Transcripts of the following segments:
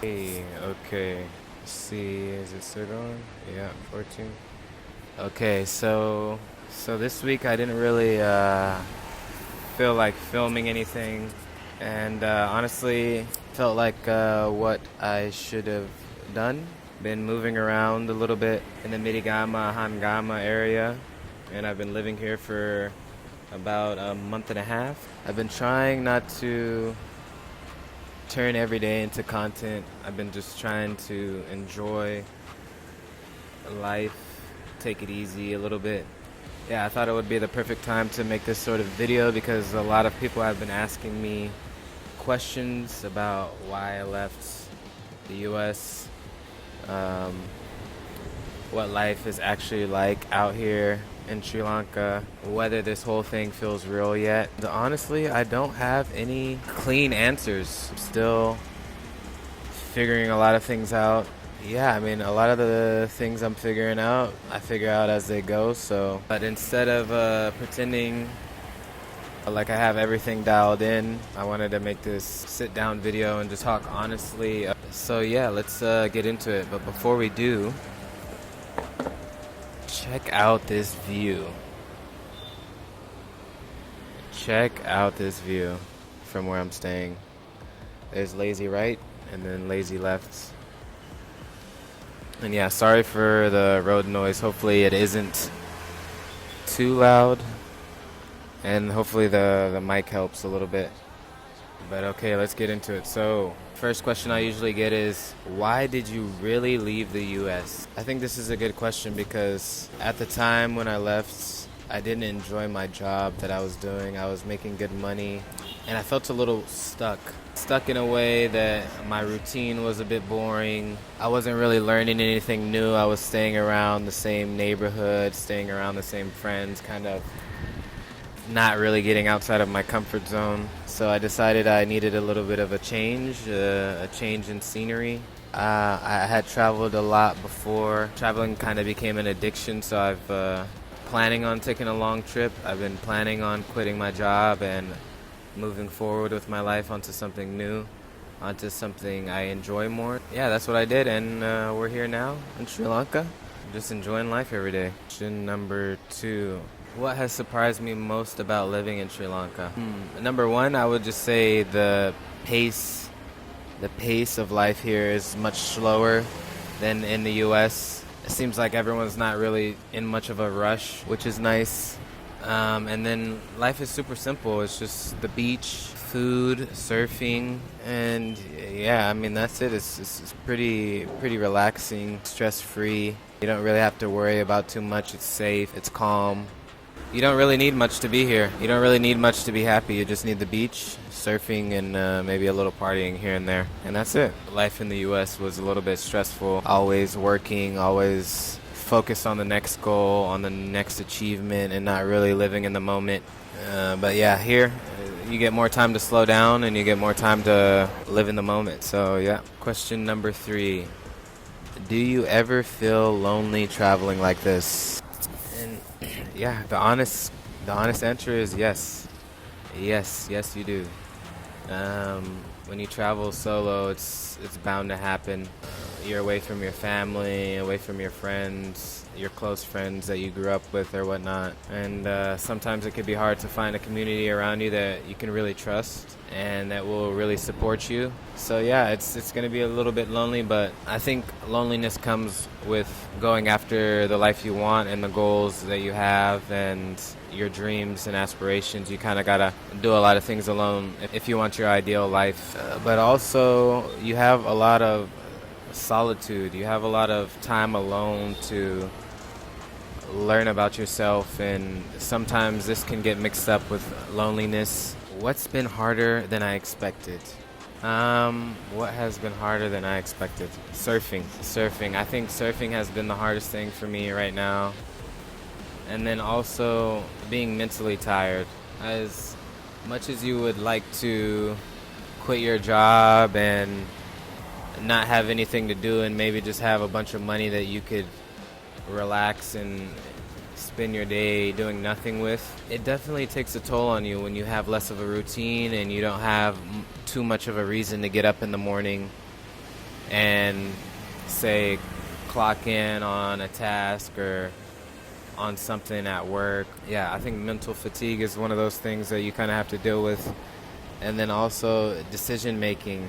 Hey, okay. Let's see, is it still going? Yeah, 14. Okay, so this week I didn't really feel like filming anything, and honestly felt like what I should have done. Been moving around a little bit in the Mitigama, Hangama area, and I've been living here for about a month and a half. I've been trying not to turn every day into content. I've been just trying to enjoy life, take it easy a little bit. Yeah, I thought it would be the perfect time to make this sort of video because a lot of people have been asking me questions about why I left the US, um, what life is actually like out here in Sri Lanka, whether this whole thing feels real yet. Honestly, I don't have any clean answers. I'm still figuring a lot of things out. Yeah, I mean, a lot of the things I'm figuring out, I figure out as they go. But instead of pretending like I have everything dialed in, I wanted to make this sit down video and just talk honestly. So yeah, let's get into it. But before we do, check out this view. Check out this view from where I'm staying. There's lazy right and then lazy left. And yeah, sorry for the road noise. Hopefully it isn't too loud. And hopefully the mic helps a little bit. But okay, let's get into it. So, first question I usually get is, why did you really leave the US? I think this is a good question because at the time when I left, I didn't enjoy my job that I was doing. I was making good money and I felt a little stuck. Stuck in a way that my routine was a bit boring. I wasn't really learning anything new. I was staying around the same neighborhood, staying around the same friends, kind of not really getting outside of my comfort zone. So I decided I needed a little bit of a change in scenery. I had traveled a lot before. Traveling kind of became an addiction, so I've planning on taking a long trip. I've been planning on quitting my job and moving forward with my life onto something new, onto something I enjoy more. Yeah, that's what I did, and we're here now in Sri Lanka, just enjoying life every day. Question number 2. What has surprised me most about living in Sri Lanka? Number 1, I would just say the pace. The pace of life here is much slower than in the U.S. It seems like everyone's not really in much of a rush, which is nice. And then life is super simple. It's just the beach, food, surfing, and yeah, I mean that's it. It's pretty relaxing, stress-free. You don't really have to worry about too much. It's safe. It's calm. You don't really need much to be here. You don't really need much to be happy. You just need the beach, surfing, and maybe a little partying here and there. And that's it. Life in the U.S. was a little bit stressful. Always working, always focused on the next goal, on the next achievement, and not really living in the moment. But yeah, here you get more time to slow down and you get more time to live in the moment. So yeah. Question number 3. Do you ever feel lonely traveling like this? And yeah, the honest answer is yes. Yes, you do. When you travel solo, it's bound to happen. You're away from your family, away from your friends, your close friends that you grew up with or whatnot. And sometimes it could be hard to find a community around you that you can really trust and that will really support you. So yeah, it's going to be a little bit lonely, but I think loneliness comes with going after the life you want and the goals that you have and your dreams and aspirations. You kind of got to do a lot of things alone if you want your ideal life. But also, you have a lot of solitude. You have a lot of time alone to learn about yourself, and sometimes this can get mixed up with loneliness. What's been harder than I expected? What has been harder than I expected? Surfing. I think surfing has been the hardest thing for me right now. And then also being mentally tired. As much as you would like to quit your job and not have anything to do and maybe just have a bunch of money that you could relax and spend your day doing nothing with, it definitely takes a toll on you when you have less of a routine and you don't have too much of a reason to get up in the morning and say clock in on a task or on something at work. Yeah, I think mental fatigue is one of those things that you kind of have to deal with. And then also decision making.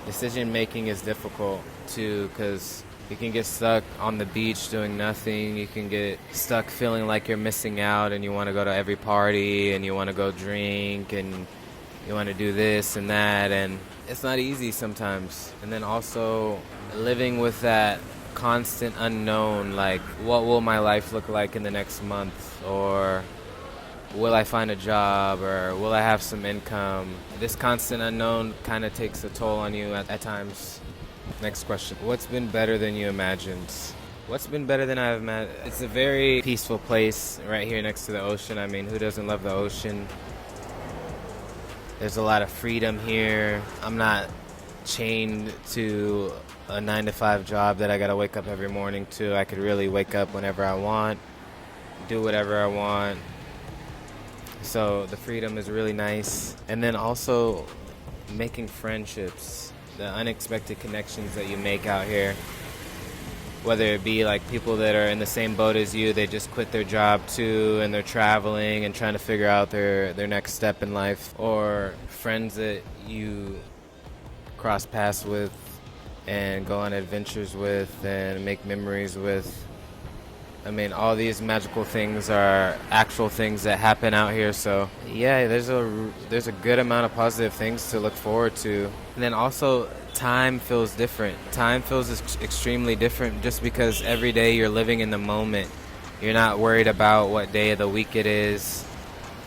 Decision making is difficult too, because you can get stuck on the beach doing nothing. You can get stuck feeling like you're missing out and you want to go to every party and you want to go drink and you want to do this and that, and it's not easy sometimes. And then also living with that constant unknown, like what will my life look like in the next month, or will I find a job, or will I have some income? This constant unknown kind of takes a toll on you at times. Next question. What's been better than you imagined? What's been better than I've imagined? It's a very peaceful place right here next to the ocean. I mean, who doesn't love the ocean? There's a lot of freedom here. I'm not chained to a 9-to-5 job that I gotta wake up every morning to. I could really wake up whenever I want, do whatever I want. So the freedom is really nice. And then also making friendships, the unexpected connections that you make out here. Whether it be like people that are in the same boat as you, they just quit their job too and they're traveling and trying to figure out their next step in life, or friends that you cross paths with and go on adventures with and make memories with. I mean, all these magical things are actual things that happen out here. So yeah, there's a good amount of positive things to look forward to. And then also time feels different. Time feels extremely different just because every day you're living in the moment. You're not worried about what day of the week it is.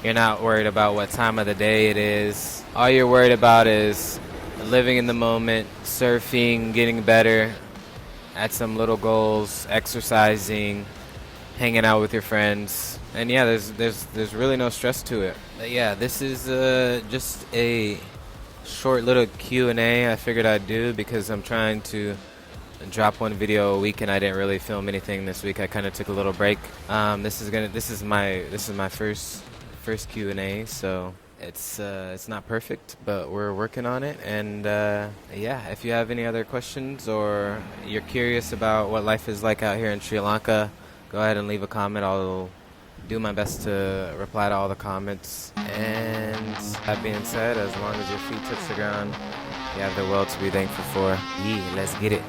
You're not worried about what time of the day it is. All you're worried about is living in the moment, surfing, getting better at some little goals, exercising, hanging out with your friends. And yeah, there's really no stress to it. But yeah, this is just a short little Q&A I figured I'd do because I'm trying to drop one video a week and I didn't really film anything this week. I kind of took a little break. This is my first Q&A, so it's not perfect, but we're working on it. And yeah, if you have any other questions or you're curious about what life is like out here in Sri Lanka, go ahead and leave a comment. I'll do my best to reply to all the comments. And that being said, as long as your feet touch the ground, you have the world to be thankful for. Yeah, let's get it.